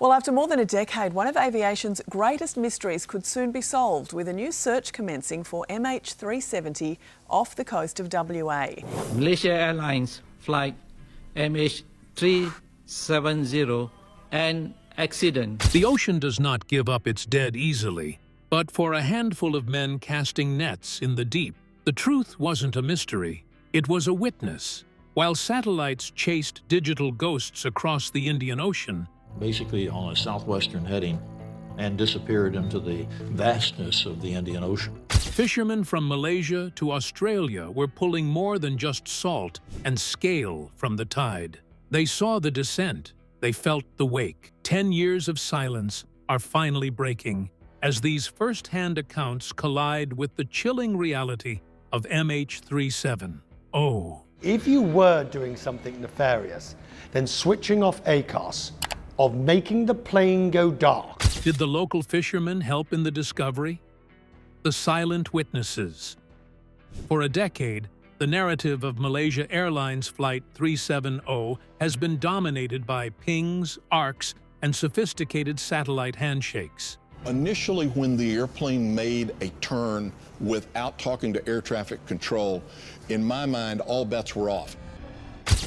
Well, after more than a decade, one of aviation's greatest mysteries could soon be solved, with a new search commencing for MH370 off the coast of WA. Malaysia Airlines flight MH370 and accident. The ocean does not give up its dead easily, but for a handful of men casting nets in the deep, the truth wasn't a mystery, it was a witness. While satellites chased digital ghosts across the Indian Ocean, basically on a southwestern heading, and disappeared into the vastness of the Indian Ocean. Fishermen from Malaysia to Australia were pulling more than just salt and scale from the tide. They saw the descent, they felt the wake. 10 years of silence are finally breaking as these first-hand accounts collide with the chilling reality of MH370. If you were doing something nefarious, then switching off ACOS, of making the plane go dark. Did the local fishermen help in the discovery? The silent witnesses. For a decade, the narrative of Malaysia Airlines Flight 370 has been dominated by pings, arcs, and sophisticated satellite handshakes. Initially, when the airplane made a turn without talking to air traffic control, in my mind, all bets were off.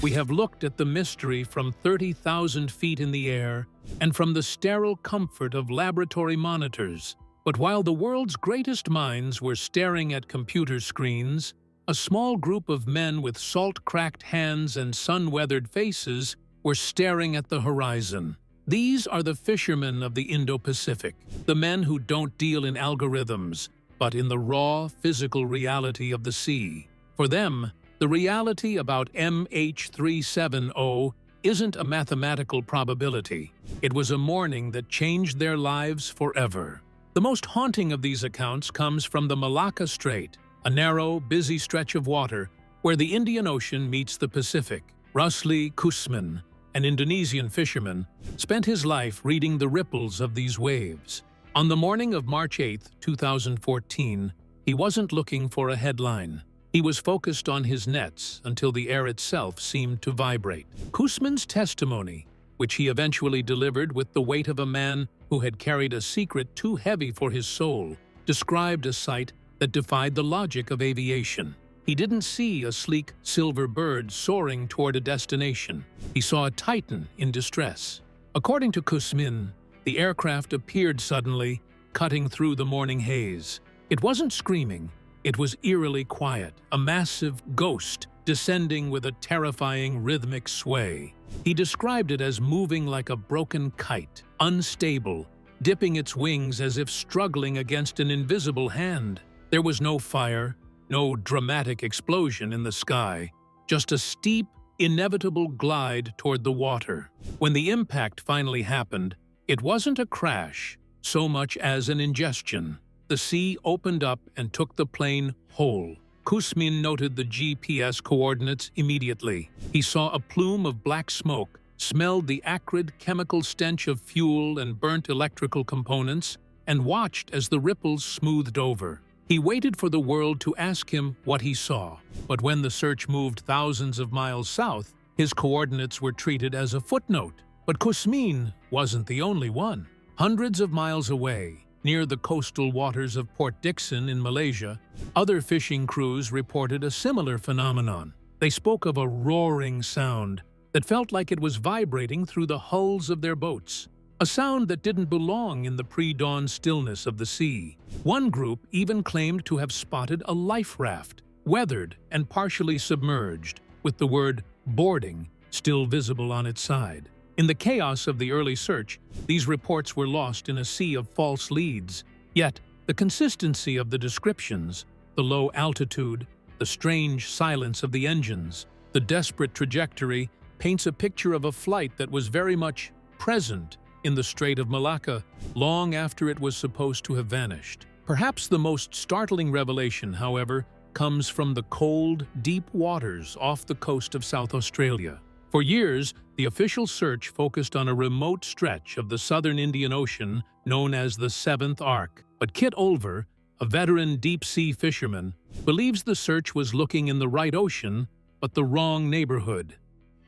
We have looked at the mystery from 30,000 feet in the air and from the sterile comfort of laboratory monitors. But while the world's greatest minds were staring at computer screens, a small group of men with salt-cracked hands and sun-weathered faces were staring at the horizon. These are the fishermen of the Indo-Pacific, the men who don't deal in algorithms, but in the raw, physical reality of the sea. For them, the reality about MH370 isn't a mathematical probability. It was a morning that changed their lives forever. The most haunting of these accounts comes from the Malacca Strait, a narrow, busy stretch of water where the Indian Ocean meets the Pacific. Rusli Kusman, an Indonesian fisherman, spent his life reading the ripples of these waves. On the morning of March 8, 2014, he wasn't looking for a headline. He was focused on his nets until the air itself seemed to vibrate. Kusman's testimony, which he eventually delivered with the weight of a man who had carried a secret too heavy for his soul, described a sight that defied the logic of aviation. He didn't see a sleek silver bird soaring toward a destination. He saw a titan in distress. According to Kusman, the aircraft appeared suddenly, cutting through the morning haze. It wasn't screaming. It was eerily quiet, a massive ghost descending with a terrifying rhythmic sway. He described it as moving like a broken kite, unstable, dipping its wings as if struggling against an invisible hand. There was no fire, no dramatic explosion in the sky, just a steep, inevitable glide toward the water. When the impact finally happened, it wasn't a crash so much as an ingestion. The sea opened up and took the plane whole. Kusman noted the GPS coordinates immediately. He saw a plume of black smoke, smelled the acrid chemical stench of fuel and burnt electrical components, and watched as the ripples smoothed over. He waited for the world to ask him what he saw. But when the search moved thousands of miles south, his coordinates were treated as a footnote. But Kusman wasn't the only one. Hundreds of miles away, near the coastal waters of Port Dickson in Malaysia, other fishing crews reported a similar phenomenon. They spoke of a roaring sound that felt like it was vibrating through the hulls of their boats, a sound that didn't belong in the pre-dawn stillness of the sea. One group even claimed to have spotted a life raft, weathered and partially submerged, with the word boarding still visible on its side. In the chaos of the early search, these reports were lost in a sea of false leads. Yet, the consistency of the descriptions, the low altitude, the strange silence of the engines, the desperate trajectory, paints a picture of a flight that was very much present in the Strait of Malacca long after it was supposed to have vanished. Perhaps the most startling revelation, however, comes from the cold, deep waters off the coast of South Australia. For years, the official search focused on a remote stretch of the southern Indian Ocean known as the Seventh Arc. But Kit Olver, a veteran deep-sea fisherman, believes the search was looking in the right ocean, but the wrong neighborhood.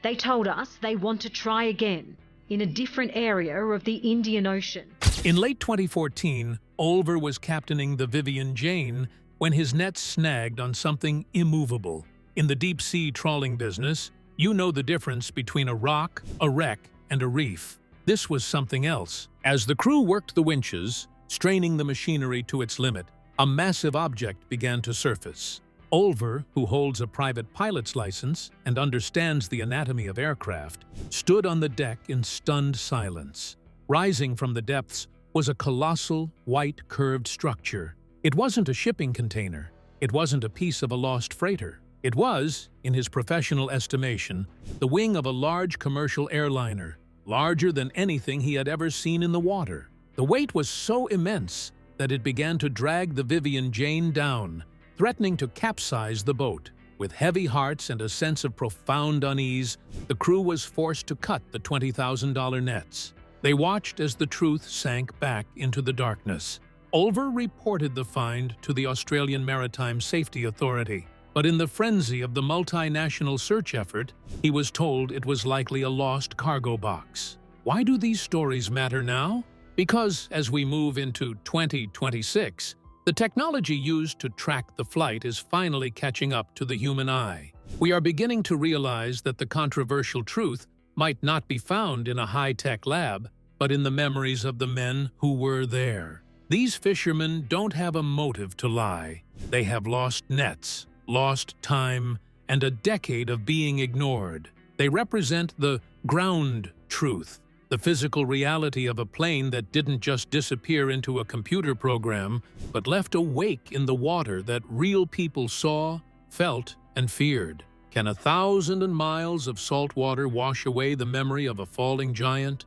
They told us they want to try again. in a different area of the Indian Ocean. In late 2014, Olver was captaining the Vivian Jane when his net snagged on something immovable. In the deep-sea trawling business, you know the difference between a rock, a wreck, and a reef. This was something else. As the crew worked the winches, straining the machinery to its limit, a massive object began to surface. Olver, who holds a private pilot's license and understands the anatomy of aircraft, stood on the deck in stunned silence. Rising from the depths was a colossal, white, curved structure. It wasn't a shipping container. It wasn't a piece of a lost freighter. It was, in his professional estimation, the wing of a large commercial airliner, larger than anything he had ever seen in the water. The weight was so immense that it began to drag the Vivian Jane down, threatening to capsize the boat. With heavy hearts and a sense of profound unease, the crew was forced to cut the $20,000 nets. They watched as the truth sank back into the darkness. Olver reported the find to the Australian Maritime Safety Authority, but in the frenzy of the multinational search effort, he was told it was likely a lost cargo box. Why do these stories matter now? Because as we move into 2026, the technology used to track the flight is finally catching up to the human eye. We are beginning to realize that the controversial truth might not be found in a high-tech lab, but in the memories of the men who were there. These fishermen don't have a motive to lie. They have lost nets, lost time, and a decade of being ignored. They represent the ground truth, the physical reality of a plane that didn't just disappear into a computer program, but left a wake in the water that real people saw, felt, and feared. Can 1,000 miles of salt water wash away the memory of a falling giant?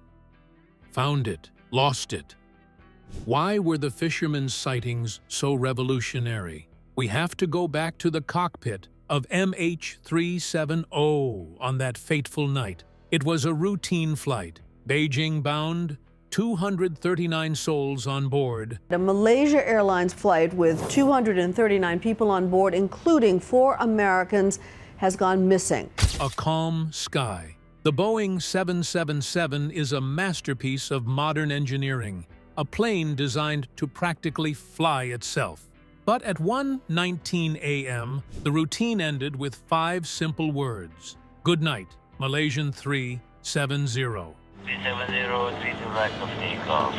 Found it, lost it. Why were the fishermen's sightings so revolutionary? We have to go back to the cockpit of MH370 on that fateful night. It was a routine flight. Beijing-bound, 239 souls on board. A Malaysia Airlines flight with 239 people on board, including 4 Americans, has gone missing. A calm sky. The Boeing 777 is a masterpiece of modern engineering, a plane designed to practically fly itself. But at 1:19 a.m., the routine ended with 5 simple words. Good night, Malaysian 370. 370, 3 to right of takeoff.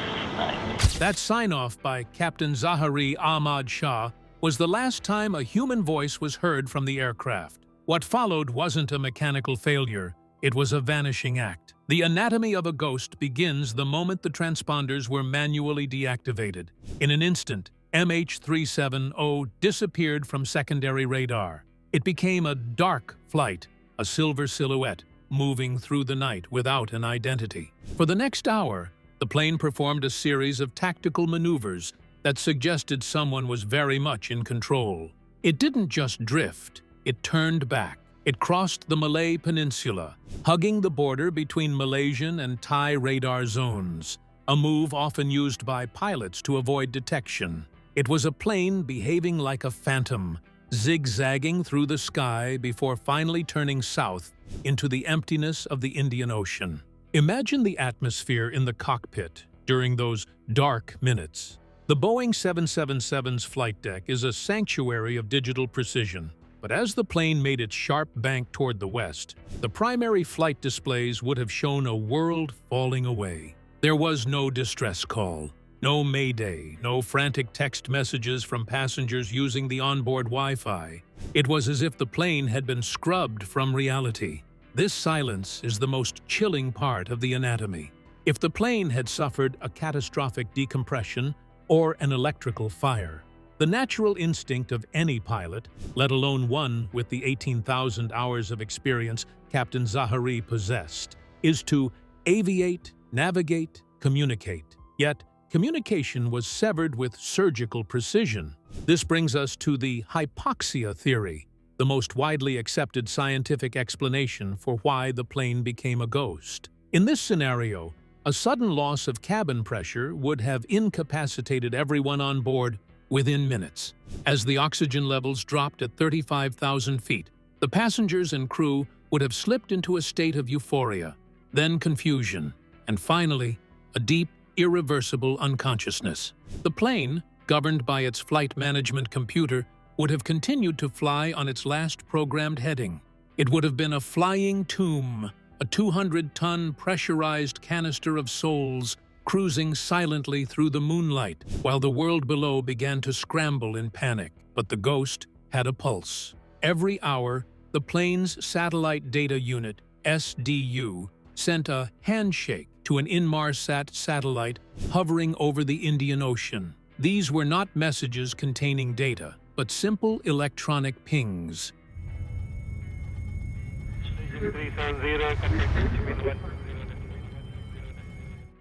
That sign-off by Captain Zahari Ahmad Shah was the last time a human voice was heard from the aircraft. What followed wasn't a mechanical failure, it was a vanishing act. The anatomy of a ghost begins the moment the transponders were manually deactivated. In an instant, MH370 disappeared from secondary radar. It became a dark flight, a silver silhouette, moving through the night without an identity. For the next hour, the plane performed a series of tactical maneuvers that suggested someone was very much in control. It didn't just drift, it turned back. It crossed the Malay Peninsula, hugging the border between Malaysian and Thai radar zones, a move often used by pilots to avoid detection. It was a plane behaving like a phantom, zigzagging through the sky before finally turning south into the emptiness of the Indian Ocean. Imagine the atmosphere in the cockpit during those dark minutes. The Boeing 777's flight deck is a sanctuary of digital precision, but as the plane made its sharp bank toward the west, the primary flight displays would have shown a world falling away. There was no distress call. No mayday, no frantic text messages from passengers using the onboard Wi-Fi. It was as if the plane had been scrubbed from reality. This silence is the most chilling part of the anatomy. If the plane had suffered a catastrophic decompression or an electrical fire, the natural instinct of any pilot, let alone one with the 18,000 hours of experience Captain Zahari possessed, is to aviate, navigate, communicate. Yet, communication was severed with surgical precision. This brings us to the hypoxia theory, the most widely accepted scientific explanation for why the plane became a ghost. In this scenario, a sudden loss of cabin pressure would have incapacitated everyone on board within minutes. As the oxygen levels dropped at 35,000 feet, the passengers and crew would have slipped into a state of euphoria, then confusion, and finally, a deep, irreversible unconsciousness. The plane, governed by its flight management computer, would have continued to fly on its last programmed heading. It would have been a flying tomb, a 200-ton pressurized canister of souls cruising silently through the moonlight while the world below began to scramble in panic. But the ghost had a pulse. Every hour, the plane's satellite data unit, SDU, sent a handshake to an Inmarsat satellite hovering over the Indian Ocean. These were not messages containing data, but simple electronic pings.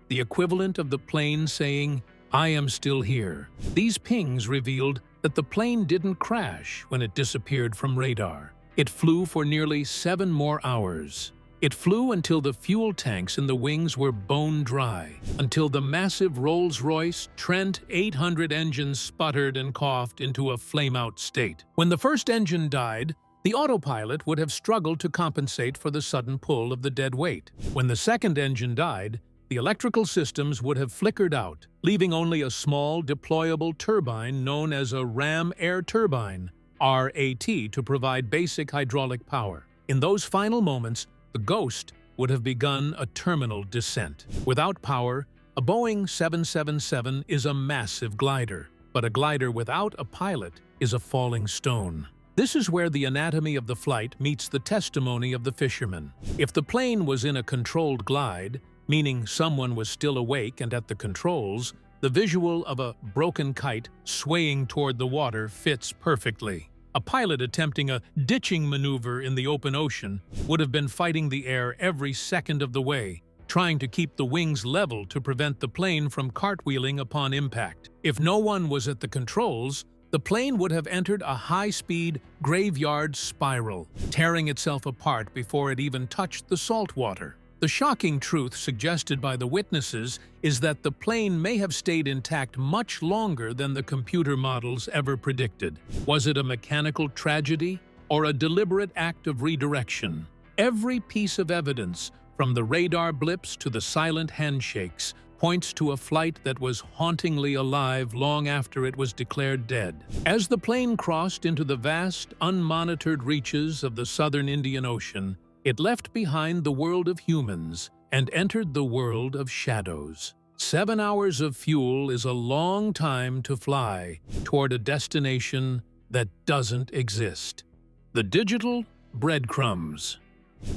The equivalent of the plane saying, "I am still here." These pings revealed that the plane didn't crash when it disappeared from radar. It flew for nearly 7 more hours. It flew until the fuel tanks in the wings were bone dry, until the massive Rolls-Royce Trent 800 engine sputtered and coughed into a flame-out state. When the first engine died, the autopilot would have struggled to compensate for the sudden pull of the dead weight. When the second engine died, the electrical systems would have flickered out, leaving only a small, deployable turbine known as a ram air turbine, RAT, to provide basic hydraulic power. In those final moments, the ghost would have begun a terminal descent. Without power, a Boeing 777 is a massive glider, but a glider without a pilot is a falling stone. This is where the anatomy of the flight meets the testimony of the fisherman. If the plane was in a controlled glide, meaning someone was still awake and at the controls, the visual of a broken kite swaying toward the water fits perfectly. A pilot attempting a ditching maneuver in the open ocean would have been fighting the air every second of the way, trying to keep the wings level to prevent the plane from cartwheeling upon impact. If no one was at the controls, the plane would have entered a high-speed graveyard spiral, tearing itself apart before it even touched the salt water. The shocking truth suggested by the witnesses is that the plane may have stayed intact much longer than the computer models ever predicted. Was it a mechanical tragedy or a deliberate act of redirection? Every piece of evidence, from the radar blips to the silent handshakes, points to a flight that was hauntingly alive long after it was declared dead. As the plane crossed into the vast, unmonitored reaches of the southern Indian Ocean, it left behind the world of humans and entered the world of shadows. 7 hours of fuel is a long time to fly toward a destination that doesn't exist. The digital breadcrumbs.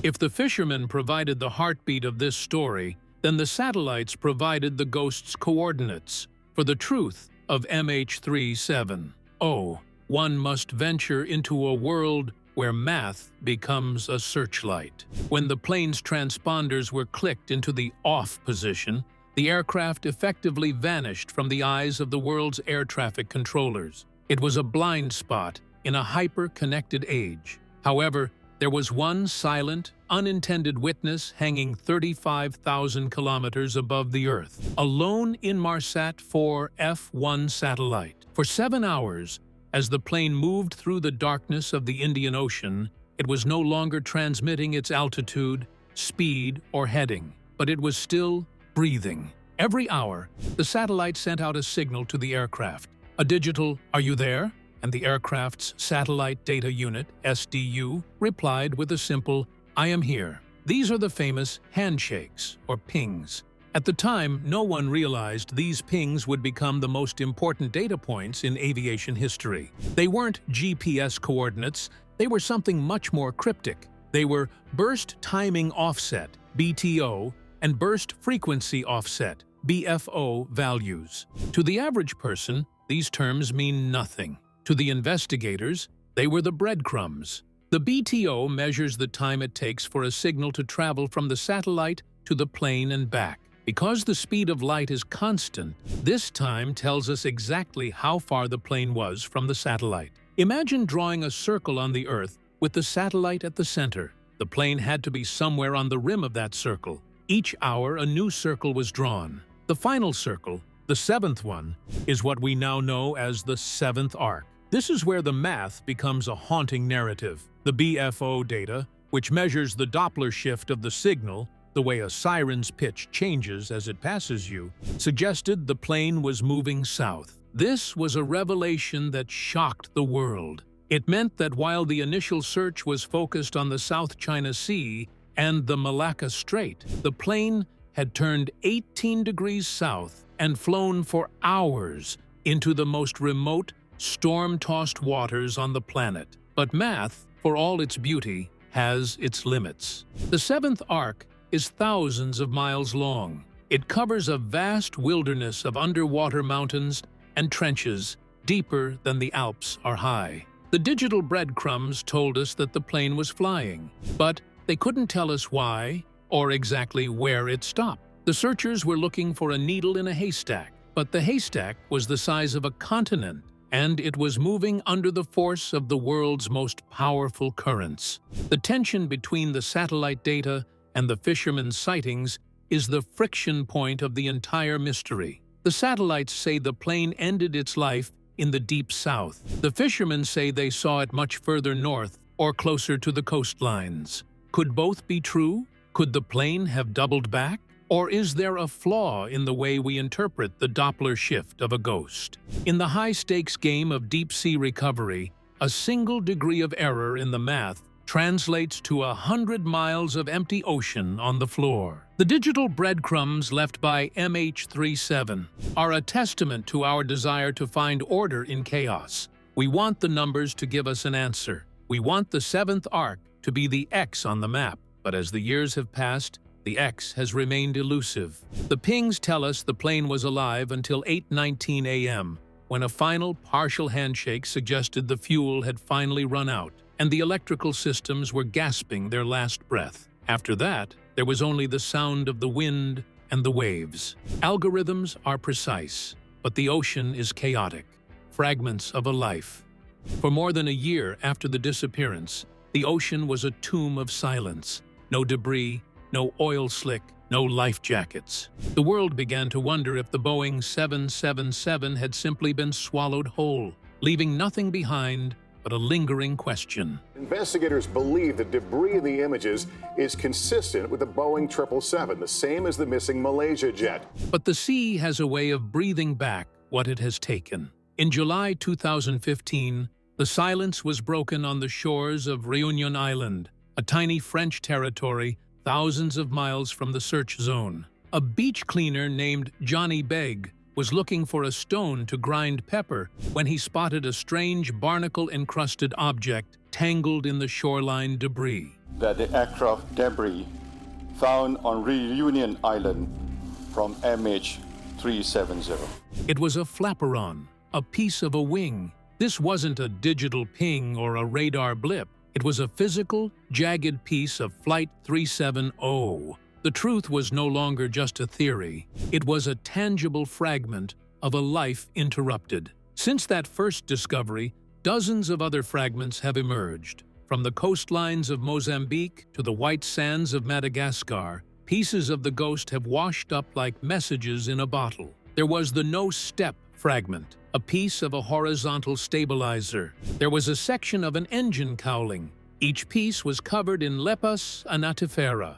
If the fisherman provided the heartbeat of this story, then the satellites provided the ghost's coordinates for the truth of MH370. One must venture into a world where math becomes a searchlight. When the plane's transponders were clicked into the off position, the aircraft effectively vanished from the eyes of the world's air traffic controllers. It was a blind spot in a hyper-connected age. However, there was one silent, unintended witness hanging 35,000 kilometers above the Earth, a lone Inmarsat 4 F1 satellite. For 7 hours, as the plane moved through the darkness of the Indian Ocean, it was no longer transmitting its altitude, speed, or heading, but it was still breathing. Every hour, the satellite sent out a signal to the aircraft. A digital, "Are you there?" And the aircraft's satellite data unit, SDU, replied with a simple, "I am here." These are the famous handshakes, or pings. At the time, no one realized these pings would become the most important data points in aviation history. They weren't GPS coordinates, they were something much more cryptic. They were burst timing offset, BTO, and burst frequency offset, BFO values. To the average person, these terms mean nothing. To the investigators, they were the breadcrumbs. The BTO measures the time it takes for a signal to travel from the satellite to the plane and back. Because the speed of light is constant, this time tells us exactly how far the plane was from the satellite. Imagine drawing a circle on the Earth with the satellite at the center. The plane had to be somewhere on the rim of that circle. Each hour, a new circle was drawn. The final circle, the seventh one, is what we now know as the seventh arc. This is where the math becomes a haunting narrative. The BFO data, which measures the Doppler shift of the signal, the way a siren's pitch changes as it passes you, suggested the plane was moving south. This was a revelation that shocked the world. It meant that while the initial search was focused on the South China Sea and the Malacca Strait, the plane had turned 18 degrees south and flown for hours into the most remote, storm-tossed waters on the planet. But math, for all its beauty, has its limits. The seventh arc is thousands of miles long. It covers a vast wilderness of underwater mountains and trenches deeper than the Alps are high. The digital breadcrumbs told us that the plane was flying, but they couldn't tell us why or exactly where it stopped. The searchers were looking for a needle in a haystack, but the haystack was the size of a continent, and it was moving under the force of the world's most powerful currents. The tension between the satellite data and the Fisherman sightings is the friction point of the entire mystery. The satellites say the plane ended its life in the deep south. The fishermen say they saw it much further north or closer to the coastlines. Could both be true? Could the plane have doubled back? Or is there a flaw in the way we interpret the Doppler shift of a ghost? In the high-stakes game of deep-sea recovery, a single degree of error in the math translates to 100 miles of empty ocean on the floor. The digital breadcrumbs left by MH370 are a testament to our desire to find order in chaos. We want the numbers to give us an answer. We want the seventh arc to be the X on the map. But as the years have passed, the X has remained elusive. The pings tell us the plane was alive until 8:19 a.m., when a final partial handshake suggested the fuel had finally run out, and the electrical systems were gasping their last breath. After that, there was only the sound of the wind and the waves. Algorithms are precise, but the ocean is chaotic. Fragments of a life. For more than a year after the disappearance, the ocean was a tomb of silence. No debris, no oil slick, no life jackets. The world began to wonder if the Boeing 777 had simply been swallowed whole, leaving nothing behind but a lingering question. Investigators believe the debris in the images is consistent with the Boeing 777, the same as the missing Malaysia jet. But the sea has a way of breathing back what it has taken. In July 2015, the silence was broken on the shores of Réunion Island, a tiny French territory thousands of miles from the search zone. A beach cleaner named Johnny Begg was looking for a stone to grind pepper when he spotted a strange barnacle-encrusted object tangled in the shoreline debris. That the aircraft debris found on Réunion Island from MH370. It was a flaperon, a piece of a wing. This wasn't a digital ping or a radar blip. It was a physical, jagged piece of Flight 370. The truth was no longer just a theory. It was a tangible fragment of a life interrupted. Since that first discovery, dozens of other fragments have emerged. From the coastlines of Mozambique to the white sands of Madagascar, pieces of the ghost have washed up like messages in a bottle. There was the no-step fragment, a piece of a horizontal stabilizer. There was a section of an engine cowling. Each piece was covered in Lepus anatifera,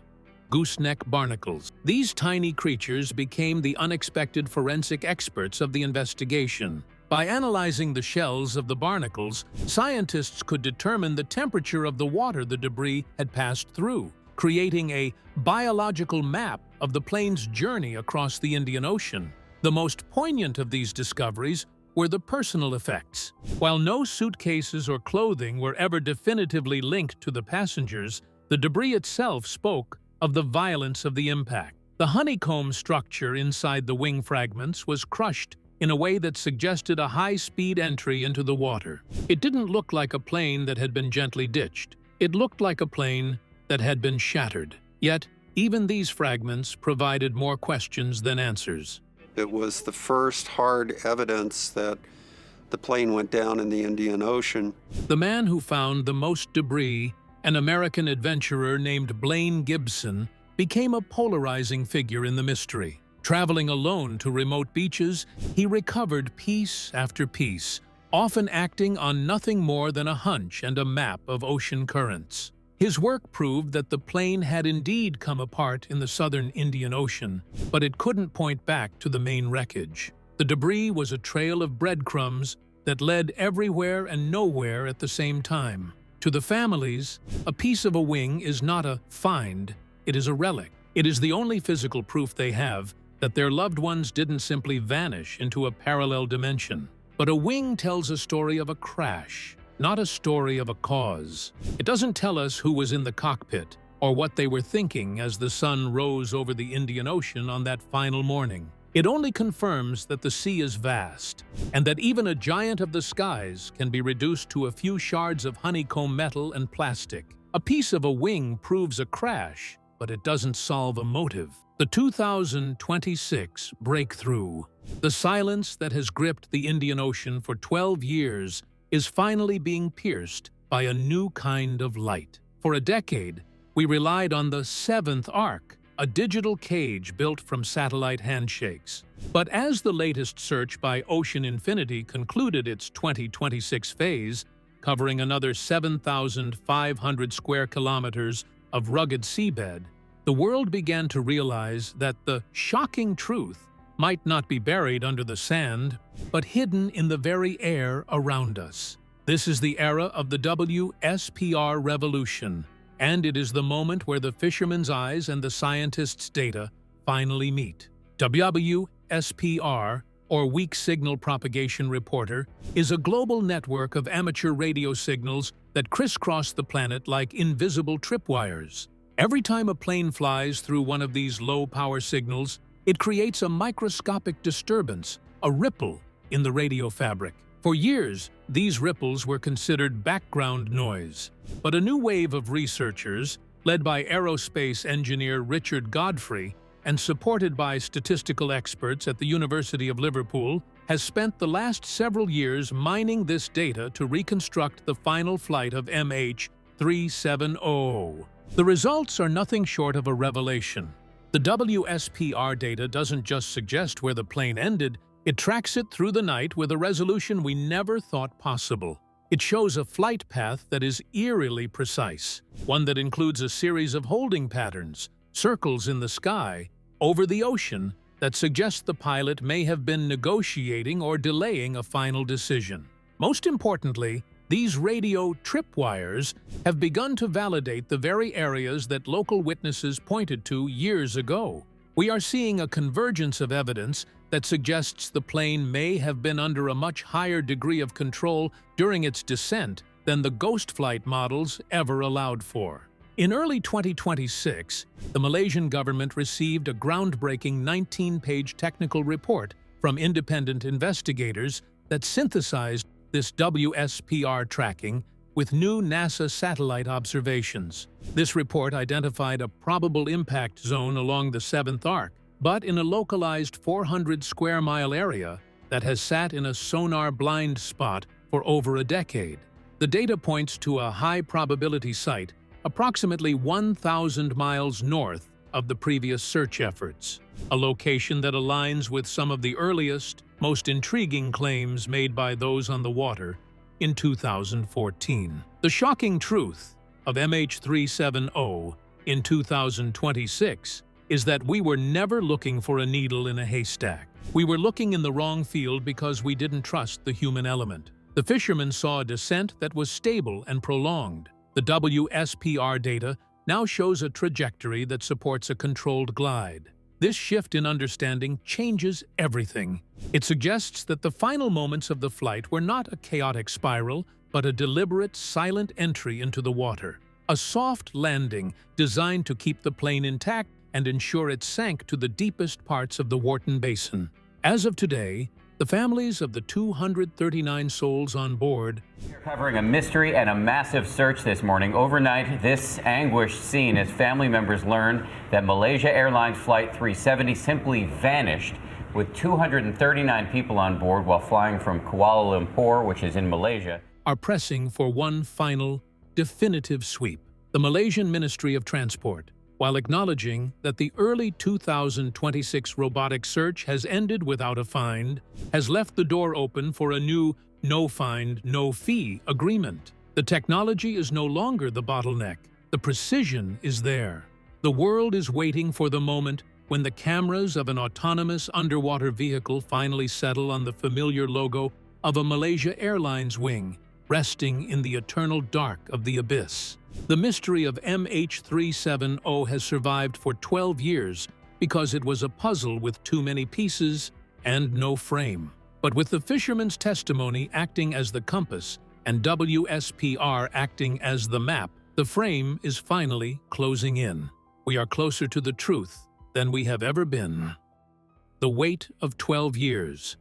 gooseneck barnacles. These tiny creatures became the unexpected forensic experts of the investigation. By analyzing the shells of the barnacles, scientists could determine the temperature of the water the debris had passed through, creating a biological map of the plane's journey across the Indian Ocean. The most poignant of these discoveries were the personal effects. While no suitcases or clothing were ever definitively linked to the passengers, the debris itself spoke of the violence of the impact. The honeycomb structure inside the wing fragments was crushed in a way that suggested a high-speed entry into the water. It didn't look like a plane that had been gently ditched. It looked like a plane that had been shattered. Yet, even these fragments provided more questions than answers. It was the first hard evidence that the plane went down in the Indian Ocean. The man who found the most debris, an American adventurer named Blaine Gibson, became a polarizing figure in the mystery. Traveling alone to remote beaches, he recovered piece after piece, often acting on nothing more than a hunch and a map of ocean currents. His work proved that the plane had indeed come apart in the southern Indian Ocean, but it couldn't point back to the main wreckage. The debris was a trail of breadcrumbs that led everywhere and nowhere at the same time. To the families, a piece of a wing is not a find, it is a relic. It is the only physical proof they have that their loved ones didn't simply vanish into a parallel dimension. But a wing tells a story of a crash, not a story of a cause. It doesn't tell us who was in the cockpit or what they were thinking as the sun rose over the Indian Ocean on that final morning. It only confirms that the sea is vast, and that even a giant of the skies can be reduced to a few shards of honeycomb metal and plastic. A piece of a wing proves a crash, but it doesn't solve a motive. The 2026 breakthrough. The silence that has gripped the Indian Ocean for 12 years is finally being pierced by a new kind of light. For a decade, we relied on the seventh arc, a digital cage built from satellite handshakes. But as the latest search by Ocean Infinity concluded its 2026 phase, covering another 7,500 square kilometers of rugged seabed, the world began to realize that the shocking truth might not be buried under the sand, but hidden in the very air around us. This is the era of the WSPR revolution, and it is the moment where the fisherman's eyes and the scientist's data finally meet. WSPR, or Weak Signal Propagation Reporter, is a global network of amateur radio signals that crisscross the planet like invisible tripwires. Every time a plane flies through one of these low-power signals, it creates a microscopic disturbance, a ripple, in the radio fabric. For years, these ripples were considered background noise. But a new wave of researchers, led by aerospace engineer Richard Godfrey and supported by statistical experts at the University of Liverpool, has spent the last several years mining this data to reconstruct the final flight of MH370. The results are nothing short of a revelation. The WSPR data doesn't just suggest where the plane ended, it tracks it through the night with a resolution we never thought possible. It shows a flight path that is eerily precise, one that includes a series of holding patterns, circles in the sky, over the ocean, that suggest the pilot may have been negotiating or delaying a final decision. Most importantly, these radio tripwires have begun to validate the very areas that local witnesses pointed to years ago. We are seeing a convergence of evidence that suggests the plane may have been under a much higher degree of control during its descent than the ghost flight models ever allowed for. In early 2026, the Malaysian government received a groundbreaking 19-page technical report from independent investigators that synthesized this WSPR tracking with new NASA satellite observations. This report identified a probable impact zone along the seventh arc, but in a localized 400-square-mile area that has sat in a sonar blind spot for over a decade. The data points to a high-probability site approximately 1,000 miles north of the previous search efforts, a location that aligns with some of the earliest, most intriguing claims made by those on the water in 2014. The shocking truth of MH370 in 2026 is that we were never looking for a needle in a haystack. We were looking in the wrong field because we didn't trust the human element. The fishermen saw a descent that was stable and prolonged. The WSPR data now shows a trajectory that supports a controlled glide. This shift in understanding changes everything. It suggests that the final moments of the flight were not a chaotic spiral, but a deliberate, silent entry into the water. A soft landing designed to keep the plane intact and ensure it sank to the deepest parts of the Wharton Basin. As of today, the families of the 239 souls on board We're covering a mystery and a massive search this morning. Overnight, this anguished scene as family members learn that Malaysia Airlines Flight 370 simply vanished with 239 people on board while flying from Kuala Lumpur, which is in Malaysia, are pressing for one final, definitive sweep. The Malaysian Ministry of Transport, while acknowledging that the early 2026 robotic search has ended without a find, has left the door open for a new no-find, no-fee agreement. The technology is no longer the bottleneck. The precision is there. The world is waiting for the moment when the cameras of an autonomous underwater vehicle finally settle on the familiar logo of a Malaysia Airlines wing, resting in the eternal dark of the abyss. The mystery of MH370 has survived for 12 years because it was a puzzle with too many pieces and no frame. But with the fisherman's testimony acting as the compass and WSPR acting as the map, the frame is finally closing in. We are closer to the truth than we have ever been. The wait of 12 years.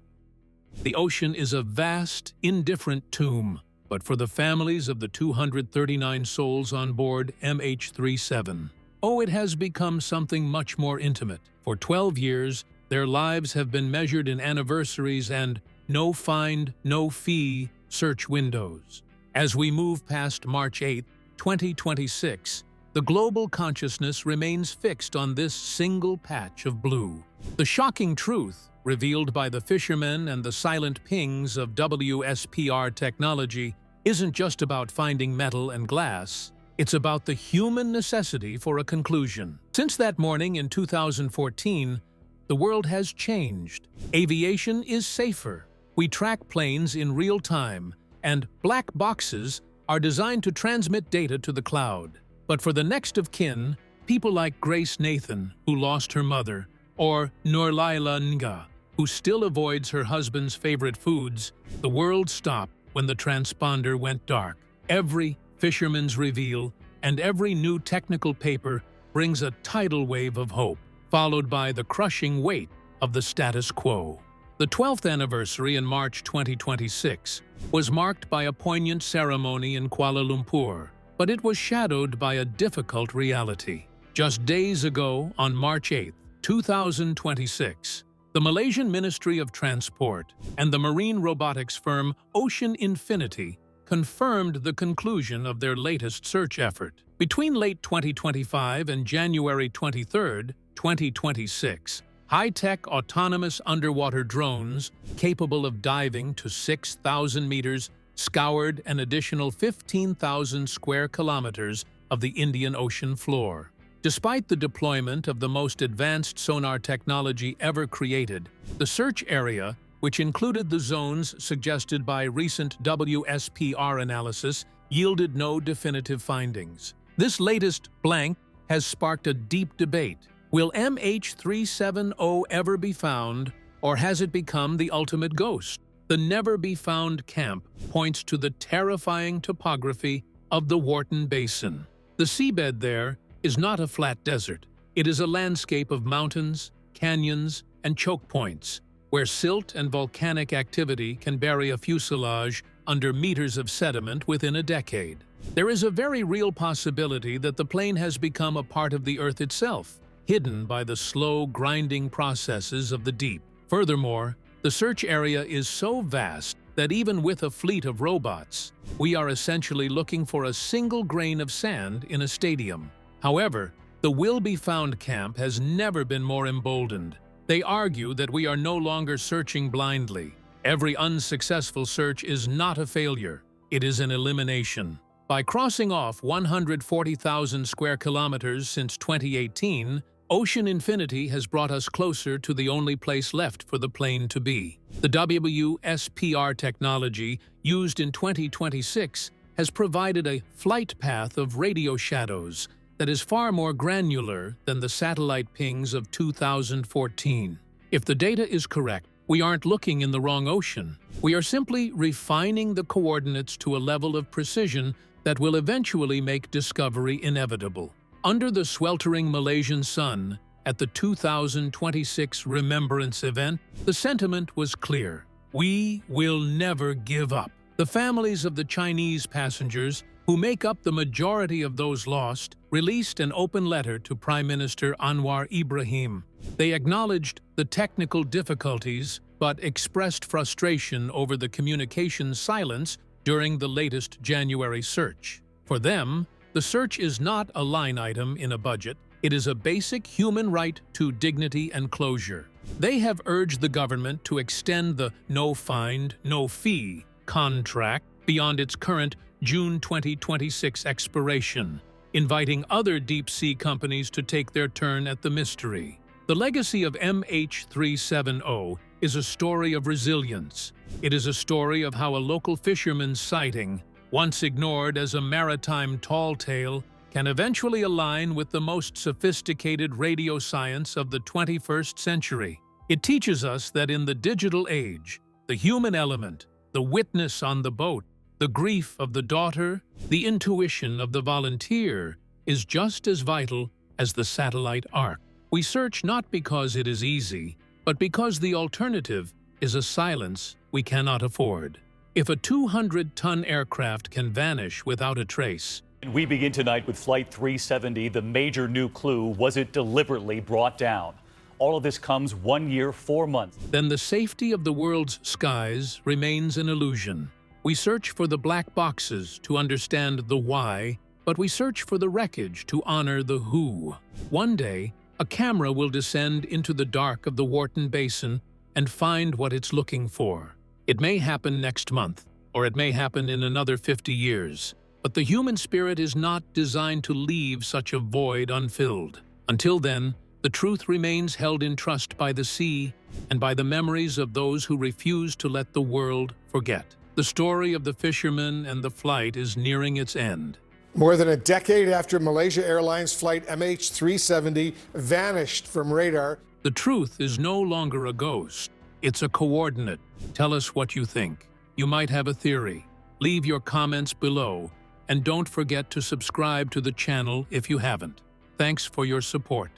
The ocean is a vast, indifferent tomb, but for the families of the 239 souls on board MH370, it has become something much more intimate. For 12 years, their lives have been measured in anniversaries and no find, no fee search windows. As we move past March 8, 2026, the global consciousness remains fixed on this single patch of blue. The shocking truth, revealed by the fishermen and the silent pings of WSPR technology, isn't just about finding metal and glass. It's about the human necessity for a conclusion. Since that morning in 2014, the world has changed. Aviation is safer. We track planes in real time, and black boxes are designed to transmit data to the cloud. But for the next of kin, people like Grace Nathan, who lost her mother, or Nurlaila Nga, who still avoids her husband's favorite foods, the world stopped when the transponder went dark. Every fisherman's reveal and every new technical paper brings a tidal wave of hope, followed by the crushing weight of the status quo. The 12th anniversary in March 2026 was marked by a poignant ceremony in Kuala Lumpur, but it was shadowed by a difficult reality. Just days ago, on March 8, 2026, the Malaysian Ministry of Transport and the marine robotics firm Ocean Infinity confirmed the conclusion of their latest search effort. Between late 2025 and January 23, 2026, high-tech autonomous underwater drones capable of diving to 6,000 meters scoured an additional 15,000 square kilometers of the Indian Ocean floor. Despite the deployment of the most advanced sonar technology ever created, the search area, which included the zones suggested by recent WSPR analysis, yielded no definitive findings. This latest blank has sparked a deep debate. Will MH370 ever be found, or has it become the ultimate ghost? The never-be-found camp points to the terrifying topography of the Wharton Basin. The seabed there is not a flat desert. It is a landscape of mountains, canyons, and choke points, where silt and volcanic activity can bury a fuselage under meters of sediment within a decade. There is a very real possibility that the plane has become a part of the Earth itself, hidden by the slow, grinding processes of the deep. Furthermore, the search area is so vast that even with a fleet of robots, we are essentially looking for a single grain of sand in a stadium. However, the will-be-found camp has never been more emboldened. They argue that we are no longer searching blindly. Every unsuccessful search is not a failure. It is an elimination. By crossing off 140,000 square kilometers since 2018, Ocean Infinity has brought us closer to the only place left for the plane to be. The WSPR technology used in 2026 has provided a flight path of radio shadows that is far more granular than the satellite pings of 2014. If the data is correct, we aren't looking in the wrong ocean. We are simply refining the coordinates to a level of precision that will eventually make discovery inevitable. Under the sweltering Malaysian sun, at the 2026 Remembrance event, the sentiment was clear. We will never give up. The families of the Chinese passengers, who make up the majority of those lost, released an open letter to Prime Minister Anwar Ibrahim. They acknowledged the technical difficulties, but expressed frustration over the communication silence during the latest January search. For them, the search is not a line item in a budget. It is a basic human right to dignity and closure. They have urged the government to extend the no find, no fee contract beyond its current June 2026 expiration. inviting other deep-sea companies to take their turn at the mystery. The legacy of MH370 is a story of resilience. It is a story of how a local fisherman's sighting, once ignored as a maritime tall tale, can eventually align with the most sophisticated radio science of the 21st century. It teaches us that in the digital age, the human element, the witness on the boat, the grief of the daughter, the intuition of the volunteer is just as vital as the satellite arc. We search not because it is easy, but because the alternative is a silence we cannot afford. If a 200-ton aircraft can vanish without a trace, we begin tonight with Flight 370. The major new clue: was it deliberately brought down? All of this comes 1 year, 4 months. Then the safety of the world's skies remains an illusion. We search for the black boxes to understand the why, but we search for the wreckage to honor the who. One day, a camera will descend into the dark of the Wharton Basin and find what it's looking for. It may happen next month, or it may happen in another 50 years. But the human spirit is not designed to leave such a void unfilled. Until then, the truth remains held in trust by the sea and by the memories of those who refuse to let the world forget. The story of the fisherman and the flight is nearing its end. More than a decade after Malaysia Airlines flight MH370 vanished from radar, the truth is no longer a ghost. It's a coordinate. Tell us what you think. You might have a theory. Leave your comments below. And don't forget to subscribe to the channel if you haven't. Thanks for your support.